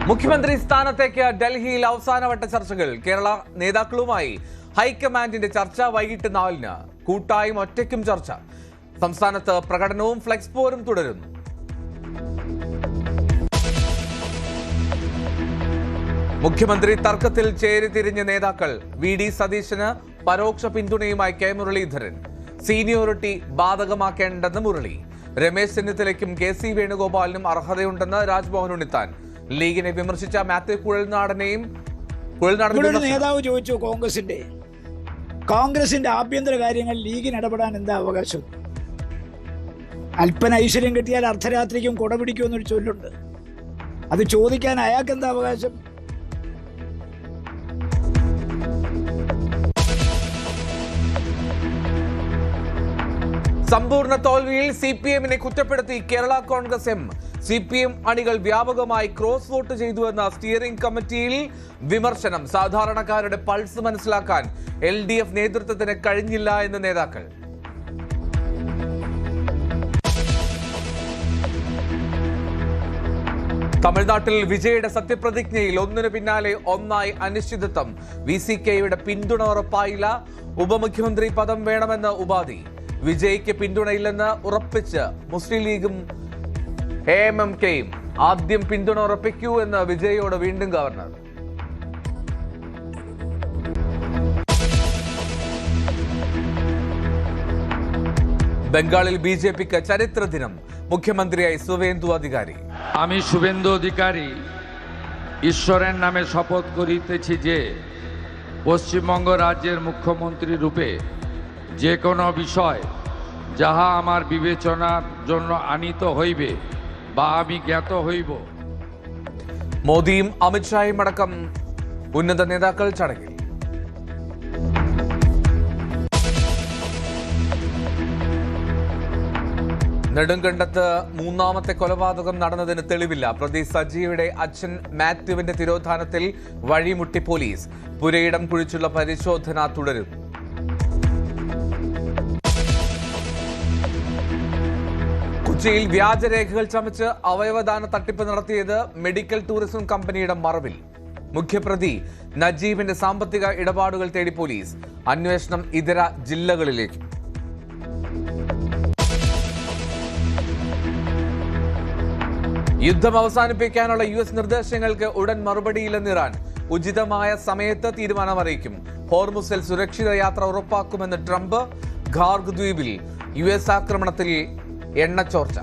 മുഖ്യമന്ത്രി സ്ഥാനത്തേക്ക് ഡൽഹിയിൽ അവസാനവട്ട ചർച്ചകൾ. കേരള നേതാക്കളുമായി ഹൈക്കമാൻഡിന്റെ ചർച്ച വൈകിട്ട് 4-ന്. കൂട്ടായും ഒറ്റയ്ക്കും ചർച്ച. സംസ്ഥാനത്ത് പ്രകടനവും ഫ്ലെക്സ് പോരും തുടരുന്നു. മുഖ്യമന്ത്രി തർക്കത്തിൽ ചേരിതിരിഞ്ഞ നേതാക്കൾ. VD സതീശന് പരോക്ഷ പിന്തുണയുമായി K മുരളീധരൻ. സീനിയോറിറ്റി ബാധകമാക്കേണ്ടെന്ന് മുരളി. രമേശ് ചെന്നിത്തലയ്ക്കും KC വേണുഗോപാലിനും അർഹതയുണ്ടെന്ന് രാജ്മോഹൻ ഉണ്ണിത്താൻ. ലീഗിനെ വിമർശിച്ച മാത്യു കുഴൽനാടനെയും നേതാവ് ചോദിച്ചു കോൺഗ്രസിന്റെ ആഭ്യന്തര കാര്യങ്ങൾ ലീഗിന് ഇടപെടാൻ എന്താ അവകാശം? അല്പന ഐശ്വര്യം കിട്ടിയാൽ അർദ്ധരാത്രിക്കും കുട പിടിക്കുമെന്നൊരു ചൊല്ലുണ്ട്. അത് ചോദിക്കാൻ അയാൾക്ക് എന്താ അവകാശം? സമ്പൂർണ്ണ തോൽവിയിൽ CPM-നെ കുറ്റപ്പെടുത്തി കേരള കോൺഗ്രസ് എം. CPM അണികൾ വ്യാപകമായി ക്രോസ് വോട്ട് ചെയ്തുവെന്ന സ്റ്റിയറിംഗ് കമ്മിറ്റിയിൽ വിമർശനം. സാധാരണക്കാരുടെ പൾസ് മനസ്സിലാക്കാൻ LDF നേതൃത്വത്തിന് കഴിഞ്ഞില്ല എന്ന് നേതാക്കൾ. തമിഴ്നാട്ടിൽ വിജയുടെ സത്യപ്രതിജ്ഞയിൽ ഒന്നിനു പിന്നാലെ ഒന്നായി അനിശ്ചിതത്വം. VCKയുടെ പിന്തുണ ഉറപ്പായില്ല. ഉപമുഖ്യമന്ത്രി പദം വേണമെന്ന് ഉപാധി. വിജയ്ക്ക് പിന്തുണയില്ലെന്ന് ഉറപ്പിച്ച് മുസ്ലിം ലീഗും AMMKയും. ആദ്യം പിന്തുണ ഉറപ്പിക്കൂ എന്ന് വിജയോട് വീണ്ടും ഗവർണർ. ബംഗാളിൽ BJPക്ക് ചരിത്ര ദിനം. മുഖ്യമന്ത്രിയായി শুভেন্দু অধিকারী. আমি শুভেন্দু অধিকারী ঈশ্বরের নামে শপথ করিতেছি যে পশ্চিমবঙ্গ রাজ্যের মুখ্যমন্ত্রী রূপে যে কোনো বিষয় যাহা আমার বিবেচনার জন্য আনিত হইবে বা আমি জ্ঞাত হইব. മോദിയും അമിത്ഷായും അടക്കം ഉന്നത നേതാക്കൾ ചടങ്ങിൽ. നെടുങ്കണ്ടത്ത് മൂന്നാമത്തെ കൊലപാതകം നടന്നതിന് തെളിവില്ല. പ്രതി സജിയുടെ അച്ഛൻ മാത്യുവിന്റെ തിരോധാനത്തിൽ വഴിമുട്ടി പോലീസ്. പുരയിടം കുഴിച്ചുള്ള പരിശോധന തുടരും. കൊച്ചിയിൽ വ്യാജരേഖകൾ ചമച്ച് അവയവദാന തട്ടിപ്പ് നടത്തിയത് മെഡിക്കൽ ടൂറിസം കമ്പനിയുടെ മറവിൽ. മുഖ്യപ്രതി നജീബിന്റെ സാമ്പത്തിക ഇടപാടുകൾ തേടി പോലീസ്. അന്വേഷണം ഇതര ജില്ലകളിലേക്ക്. യുദ്ധം അവസാനിപ്പിക്കാനുള്ള US നിർദ്ദേശങ്ങൾക്ക് ഉടൻ മറുപടിയില്ലെന്ന് ഇറാൻ. ഉചിതമായ സമയത്ത് തീരുമാനമറിയിക്കും. ഹോർമുസിൽ സുരക്ഷിത യാത്ര ഉറപ്പാക്കുമെന്ന് ട്രംപ്. ഖാർഗ് ദ്വീപിൽ US ആക്രമണത്തിൽ എണ്ണച്ചോർച്ച.